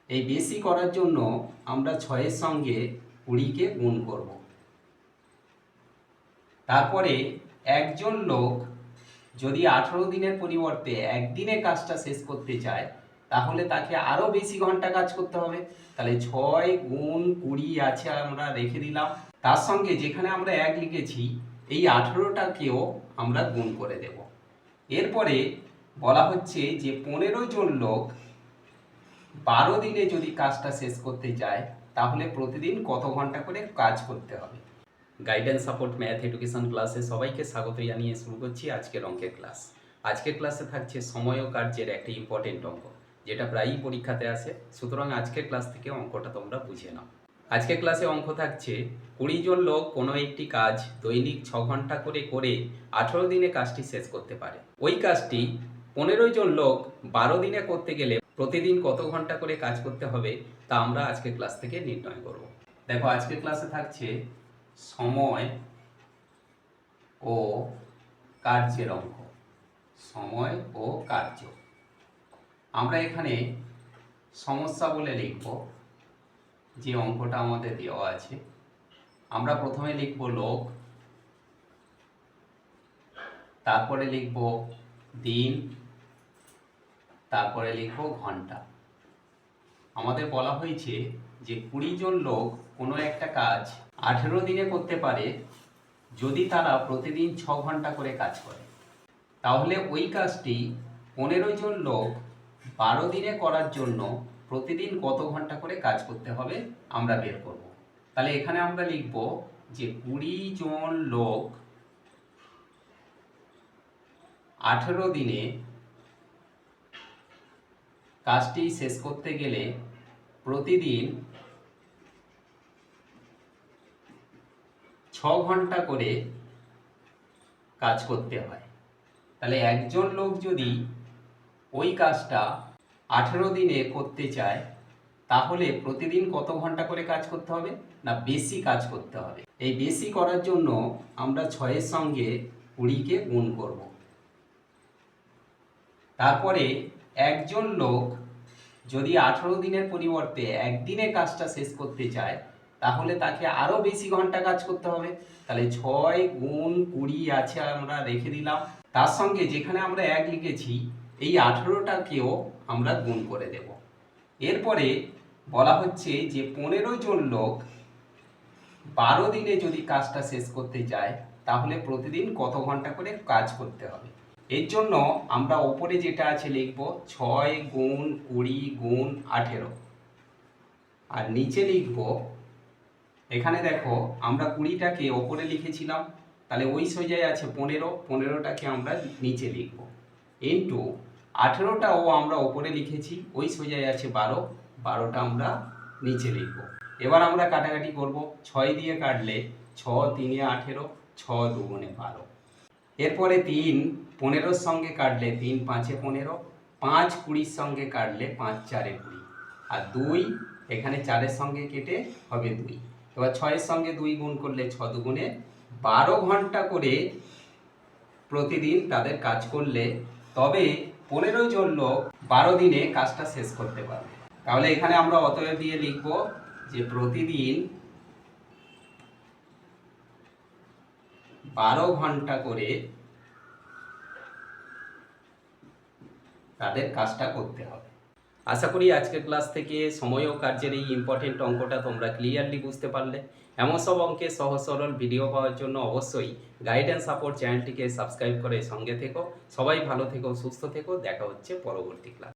এই বেশি করার জন্য আমরা 6-এর সঙ্গে 20-কে গুণ করব। তারপরে একজন লোক যদি 18 দিনের পরিবর্তে একদিনে কাজটা শেষ করতে চায়, তাহলে তাকে আরও বেশি ঘন্টা কাজ করতে হবে। তাহলে 6 গুণ 20 আছে, আমরা রেখে দিলাম। তার সঙ্গে যেখানে আমরা 1 লিখেছি, এই 18টাকেও আমরা গুণ করে দেব। এরপরে বলা হচ্ছে যে 15 জন লোক 12 দিনে যদি কাজটা শেষ করতে চায়, তাহলে প্রতিদিন কত ঘন্টা করে কাজ করতে হবে। গাইডেন্স সাপোর্ট ম্যাথ এডুকেশন ক্লাসে সবাইকে স্বাগত জানিয়ে শুরু করছি আজকের অঙ্কের ক্লাস। আজকের ক্লাসে থাকছে সময় ও কার্যের একটা ইম্পর্টেন্ট অঙ্ক, যেটা প্রায়ই পরীক্ষাতে আসে। সুতরাং আজকের ক্লাস থেকে অঙ্কটা তোমরা বুঝে নাও। আজকের ক্লাসে অঙ্ক থাকছে 20 জন লোক কোনো একটি কাজ দৈনিক 6 ঘন্টা করে 18 দিনে কাজটি শেষ করতে পারে। ওই কাজটি 15 জন লোক 12 দিনে করতে গেলে প্রতিদিন কত ঘন্টা করে কাজ করতে হবে, তা আমরা আজকের ক্লাস থেকে নির্ণয় করব। দেখো, আজকের ক্লাসে থাকছে সময় ও কার্যের অঙ্ক। সময় ও কার্য আমরা এখানে সমস্যা বলে লিখব। যে অঙ্কটা আমাদের দেওয়া আছে, আমরা প্রথমে লিখব লোক, তারপরে লিখব দিন, তারপরে লিখব ঘন্টা। আমাদের বলা হয়েছে যে 20 জন লোক কোনো একটা কাজ 18 দিনে করতে পারে যদি তারা প্রতিদিন 6 ঘন্টা করে কাজ করে। তাহলে ওই কাজটি 15 জন লোক 12 দিনে করার জন্য প্রতিদিন কত ঘন্টা করে কাজ করতে হবে আমরা বের করব। তাহলে এখানে আমরা লিখব যে 20 জন লোক 18 দিনে কাজটি শেষ করতে গেলে প্রতিদিন 6 ঘন্টা করে কাজ করতে হয়। তাহলে একজন লোক যদি ওই কাজটা 18 দিনে করতে চায়, তাহলে প্রতিদিন কত ঘন্টা করে কাজ করতে হবে না, বেশি কাজ করতে হবে। এই বেশি করার জন্য আমরা 6-এর সঙ্গে 20-কে গুণ করব। তারপরে একজন লোক যদি 18 দিনের পরিবর্তে একদিনে কাজটা শেষ করতে চায়, তাহলে তাকে আরও বেশি ঘন্টা কাজ করতে হবে। তাহলে 6 গুণ 20 আছে, আমরা রেখে দিলাম। তার সঙ্গে যেখানে আমরা 1 লিখেছি, এই 18টাকেও আমরা গুণ করে দেব। এরপরে বলা হচ্ছে যে 15 জন লোক 12 দিনে যদি কাজটা শেষ করতে চায়, তাহলে প্রতিদিন কত ঘন্টা করে কাজ করতে হবে। এর জন্য আমরা ওপরে যেটা আছে লিখব 6 গুণ 20 গুণ 18, আর নিচে লিখব, এখানে দেখো আমরা 20টাকে ওপরে লিখেছিলাম, তাহলে ওই সোজায় আছে 15, 15টাকে আমরা নিচে লিখব, ইন্টু 18টাও আমরা ওপরে লিখেছি, ওই সোজায় আছে 12, 12টা আমরা নিচে লিখব। এবার আমরা কাটাকাটি করব। 6 দিয়ে কাটলে 6 3 18, 6 2 12। এরপরে 3 15-র সঙ্গে কাটলে 3 5 15, 5 20-র সঙ্গে কাটলে 5 4 20, আর 2 এখানে 4-এর সঙ্গে কেটে হবে 2। এবার 6-এর সঙ্গে 2 গুণ করলে 6 2 12 ঘন্টা করে প্রতিদিন তাদের কাজ করলে তবে 15 জন লোক 12 দিনে কাজটা শেষ করতে পারবে। তাহলে এখানে আমরা অতএব দিয়ে লিখব যে প্রতিদিন 12 ঘন্টা করে তাদের কাজটা করতে হবে। আশা করি আজকের ক্লাস থেকে সময় ও কার্যের এই ইম্পর্টেন্ট অঙ্কটা তোমরা ক্লিয়ারলি বুঝতে পারলে। এমন সব অঙ্কের সহজ সরল ভিডিও পাওয়ার জন্য অবশ্যই গাইডেন্স সাপোর্ট চ্যানেলটিকে সাবস্ক্রাইব করে সঙ্গে থেকো। সবাই ভালো থেকো, সুস্থ থেকো। দেখা হচ্ছে পরবর্তী ক্লাস।